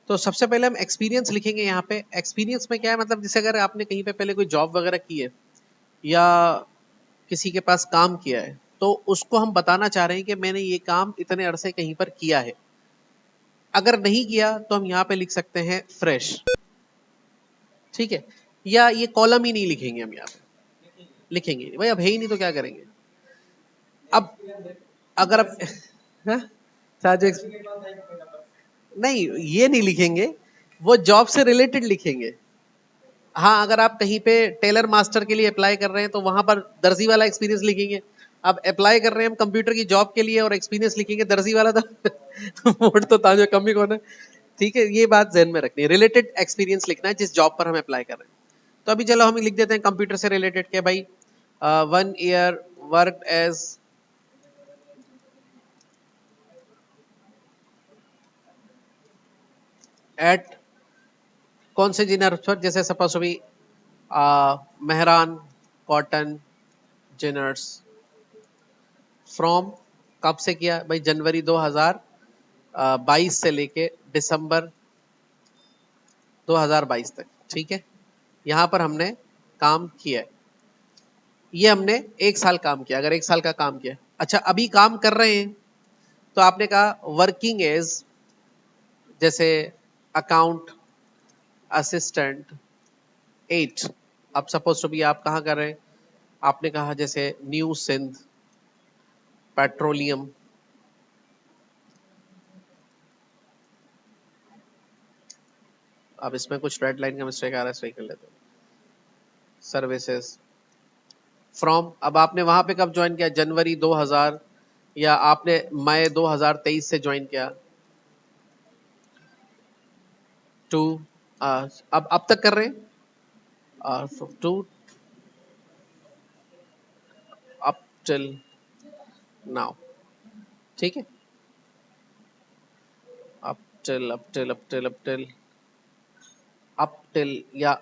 तो सबसे पहले हम एक्सपीरियंस लिखेंगे यहाँ पे। एक्सपीरियंस में क्या है, मतलब जैसे अगर आपने कहीं पे पहले कोई जॉब वगैरह की है या किसी के पास काम किया है, तो उसको हम बताना चाह रहे हैं कि मैंने ये काम इतने अरसे कहीं पर किया है। अगर नहीं किया तो हम यहाँ पे लिख सकते हैं फ्रेश, ठीक है। या ये कॉलम ही नहीं लिखेंगे हम यहाँ पे, लिखेंगे नहीं भाई, अब है ही नहीं तो क्या करेंगे। अब अगर आप हाँ? साजो नहीं, ये नहीं लिखेंगे, वो जॉब से रिलेटेड लिखेंगे। हाँ, अगर आप कहीं पे टेलर मास्टर के लिए अप्लाई कर रहे हैं तो वहां पर दर्जी वाला एक्सपीरियंस लिखेंगे। अब अप्लाई कर रहे हैं हम कंप्यूटर की जॉब के लिए और एक्सपीरियंस लिखेंगे दर्जी वाला, तो वोट तो ताजो कम ही कौन है। ठीक है, ये बात ध्यान में रखनी है, रिलेटेड एक्सपीरियंस लिखना है जिस जॉब पर हम अप्लाई कर रहे हैं। तो अभी चलो हम लिख देते हैं कंप्यूटर से रिलेटेड के भाई 1 ईयर वर्क एज एट कौन से जिनर पर, जैसे सपोज अभी मेहरान कॉटन जिनर्स फ्रॉम, कब से किया भाई, जनवरी 2022 से लेके दिसंबर 2022 तक, ठीक है। यहां पर हमने काम किया है, ये हमने 1 साल काम किया। अगर 1 साल का काम किया, अच्छा अभी काम कर रहे हैं, तो आपने कहा वर्किंग एज, जैसे अकाउंट असिस्टेंट 8। अब सपोज टू बी आप कहाँ कर रहे हैं, आपने कहा जैसे न्यू सिंध पेट्रोलियम, अब इसमें कुछ रेड लाइन का मिस्टेक आ रहा है, सही कर लेते हैं, सर्विसेज फ्रॉम। अब आपने वहां पे कब ज्वाइन किया, जनवरी 2000, या आपने मई 2023 से ज्वाइन किया टू, अब तक कर रहे हैं टू अप टिल नाउ, ठीक है। Up till up till up till up till up till, या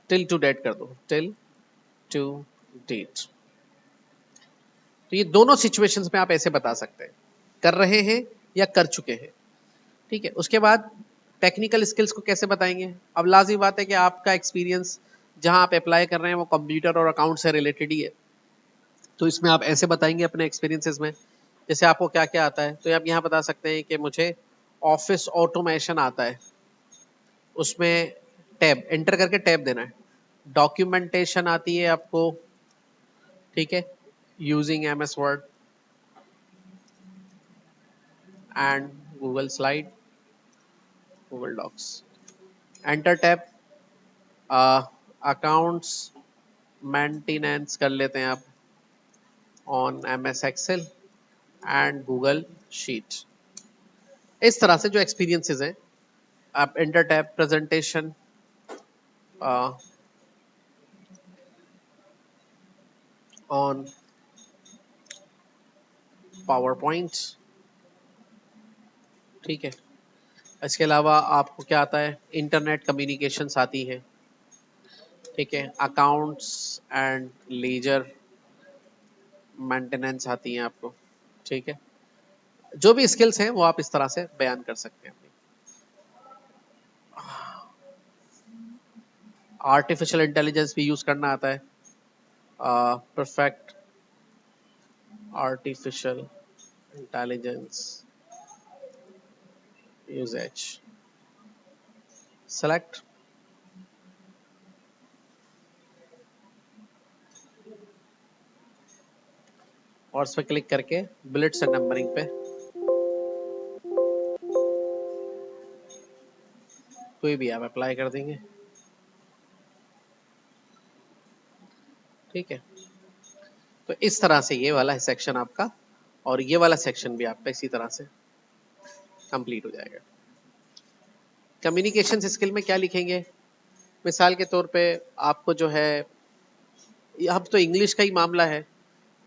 टिल टू डेट कर दो, टिल टू डेट। तो ये दोनों सिचुएशंस में आप ऐसे बता सकते हैं, कर रहे हैं या कर चुके हैं, ठीक है। उसके बाद टेक्निकल स्किल्स को कैसे बताएंगे। अब लाजमी बात है कि आपका एक्सपीरियंस जहां आप अप्लाई कर रहे हैं वो कंप्यूटर और अकाउंट से रिलेटेड ही है, तो इसमें आप ऐसे बताएंगे अपने एक्सपीरियंसेस में, जैसे आपको क्या क्या आता है। तो आप यहाँ बता सकते हैं कि मुझे ऑफिस ऑटोमेशन आता है, उसमें टैब एंटर करके टैब देना है। डॉक्यूमेंटेशन आती है आपको, ठीक है, using M S Word and Google slide, Google docs, enter tab. Accounts maintenance कर लेते हैं आप on M S Excel and Google sheet. इस तरह से जो एक्सपीरियंसेस हैं, आप enter tab presentation on PowerPoint, ठीक है। इसके अलावा आपको क्या आता है, इंटरनेट कम्युनिकेशंस आती है, ठीक है। अकाउंट्स एंड लीजर मेंटेनेंस आती हैं आपको, ठीक है। जो भी स्किल्स हैं वो आप इस तरह से बयान कर सकते हैं। आर्टिफिशियल इंटेलिजेंस भी यूज करना आता है, perfect artificial intelligence usages, select, और इस पर क्लिक करके बुलेट्स एंड नंबरिंग पे कोई भी आप अप्लाई कर देंगे, ठीक है। तो इस तरह से ये वाला सेक्शन आपका, और ये वाला सेक्शन भी आपका इसी तरह से कंप्लीट हो जाएगा। कम्युनिकेशन स्किल में क्या लिखेंगे, मिसाल के तौर पे आपको जो है, अब तो इंग्लिश का ही मामला है,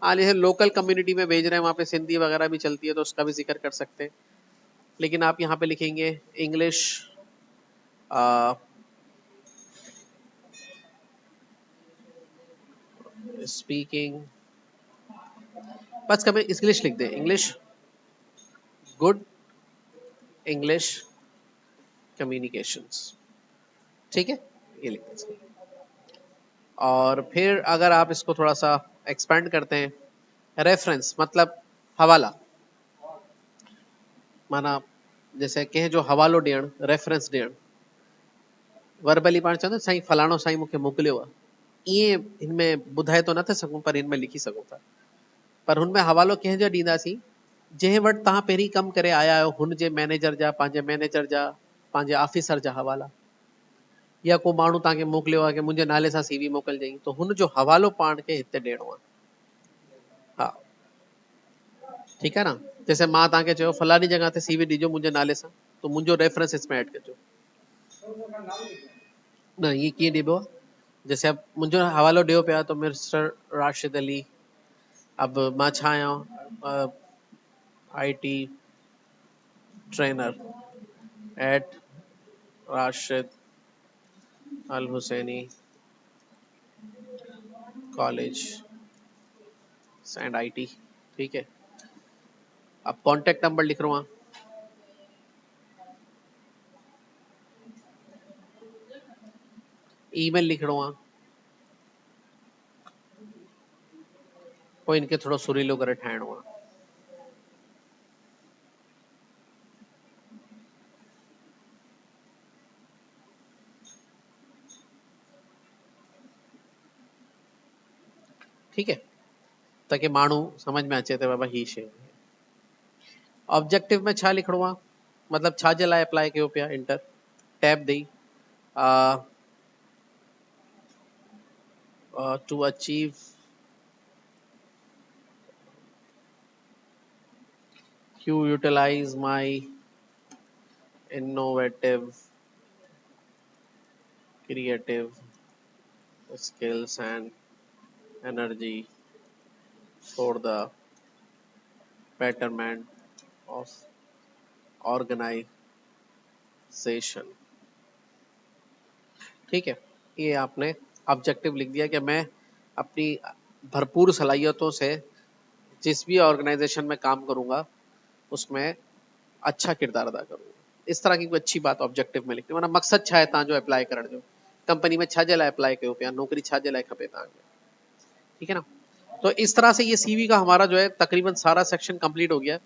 हाँ जैसे लोकल कम्युनिटी में भेज रहे हैं वहाँ पे सिंधी वगैरह भी चलती है, तो उसका भी जिक्र कर सकते हैं। लेकिन आप यहाँ पे लिखेंगे इंग्लिश स्पीकिंग, बस कभी इंग्लिश लिख दें, इंग्लिश गुड, इंग्लिश कम्युनिकेशंस, ठीक है, ये लिख दीजिए। और फिर अगर आप इसको थोड़ा सा एक्सपेंड करते हैं, रेफरेंस मतलब हवाला, माना जैसे कहें जो हवालो ॾियण, रेफरेंस ॾियण, वर्बली पाण चवंदा साईं फलाणो साईं मूंखे मोकिलियो आहे, ईअं हिनमें ॿुधाए तो नथा सघूं पर हिनमें लिखी सघूं था। पर हुनमें हवालो कंहिंजो ॾींदासीं जंहिं वटि तव्हां पहिरीं कमु करे आया आहियो, हुनजे मैनेजर जा, पंहिंजे मैनेजर जा, पंहिंजे ऑफिसर जा हवाला, या को माण्हू तव्हांखे मोकिलियो आहे कि मुंहिंजे नाले सां सीवी मोकिलिजांइ, त हुनजो हवालो पाण खे हिते ॾियणो आहे। हा, ठीकु आहे न। जैसे मां तव्हांखे चयो फलानी जॻह ते सीवी ॾिजो मुंहिंजे नाले सां, त मुंहिंजो रेफरेंस इसमें ऐड कजो। न, ये कीअं ॾिबो आहे? जैसे अब मुंहिंजो हवालो ॾियो पिया तो मिस्टर राशिद अली, अब मां छा आहियां, IT trainer at Rashid Al Husaini college and IT, ठीक है। अब कॉन्टेक्ट नंबर लिख रहा हूँ, ईमेल लिख रहा हूँ, पोइ इनके थोड़ो सुरीलो करे ठाहिणो आहे। ठीक है, ताकि माण्हू समझ में अचे त बाबा ही शइ। ऑब्जेक्टिव में छा लिखणो आहे, मतलब छा जे लाइ अप्लाई कयो पिया, इंटर टैब ॾेई, to achieve you utilize my innovative creative skills and energy for the betterment of organization, ठीक है। ये आपने ऑब्जेक्टिव लिख दिया कि मैं अपनी भरपूर सलाहियतों से जिस भी ऑर्गेनाइजेशन में काम करूंगा उसमें अच्छा किरदार अदा करूंगा। इस तरह की कोई अच्छी बात ऑब्जेक्टिव में लिखनी, माना मकसद छा है तव्हांजो अप्लाई करण जो, कंपनी में छा जे लाइ अप्लाई कयो पिया, नौकरी छा जे लाइ खपे तव्हांखे, ठीक है ना। तो इस तरह से ये सीवी का हमारा जो है तकरीबन सारा सेक्शन कंप्लीट हो गया।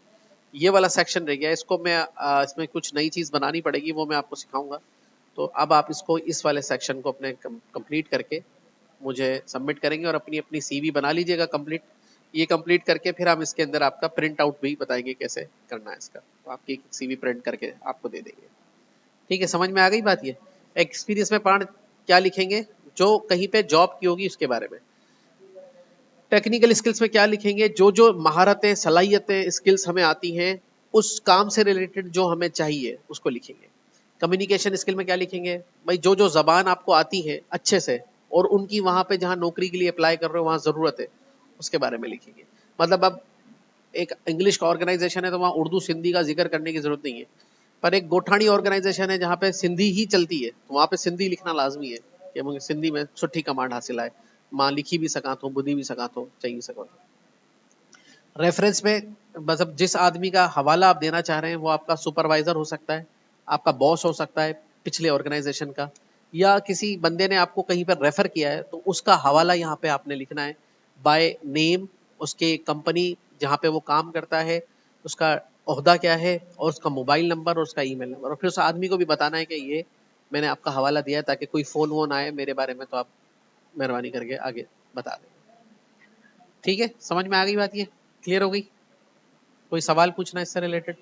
ये वाला सेक्शन रह गया, इसको मैं इसमें कुछ नई चीज बनानी पड़ेगी, वो मैं आपको सिखाऊंगा। तो अब आप इसको इस वाले सेक्शन को अपने कंप्लीट करके मुझे सबमिट करेंगे और अपनी अपनी सीवी बना लीजिएगा कंप्लीट। ये कंप्लीट करके फिर हम इसके अंदर आपका प्रिंट आउट भी बताएंगे कैसे करना है इसका, तो आपकी सीवी प्रिंट करके आपको दे देंगे। ठीक है, समझ में आ गई बात। ये एक्सपीरियंस में पार्ट क्या लिखेंगे, जो कहीं पे जॉब की होगी उसके बारे में। टेक्निकल स्किल्स में क्या लिखेंगे, जो जो महारतें, सलाहियतें, स्किल्स हमें आती हैं उस काम से रिलेटेड जो हमें चाहिए उसको लिखेंगे। कम्युनिकेशन स्किल में क्या लिखेंगे, भाई जो जो जबान आपको आती है अच्छे से और उनकी वहां पे जहां नौकरी के लिए अप्लाई कर रहे हो वहां जरूरत है उसके बारे में लिखेंगे। मतलब अब एक इंग्लिश का ऑर्गेनाइजेशन है तो वहां उर्दू सिंधी का जिक्र करने की जरूरत नहीं है, पर एक गोठानी ऑर्गेनाइजेशन है जहाँ पे सिंधी ही चलती है तो वहां पे सिंधी लिखना लाजमी है कि मुझे सिंधी में सुठी कमांड हासिल है, मां लिखी भी सका थो, ॿुधी भी सका थो, चई भी सको थो। रेफरेंस में मतलब जिस आदमी का हवाला आप देना चाह रहे हैं वो आपका सुपरवाइजर हो सकता है, आपका बॉस हो सकता है पिछले ऑर्गेनाइजेशन का, या किसी बंदे ने आपको कहीं पर रेफर किया है तो उसका हवाला यहाँ पे आपने लिखना है बाय नेम, उसके कंपनी जहाँ पे वो काम करता है उसका ओहदा क्या है और उसका मोबाइल नंबर और उसका ईमेल नंबर, और फिर उस आदमी को भी बताना है कि ये मैंने आपका हवाला दिया है ताकि कोई फोन वोन आए मेरे बारे में तो आप मेहरबानी करके आगे बता दें। ठीक है, समझ में आ गई बात, ये क्लियर हो गई? कोई सवाल पूछना इससे रिलेटेड?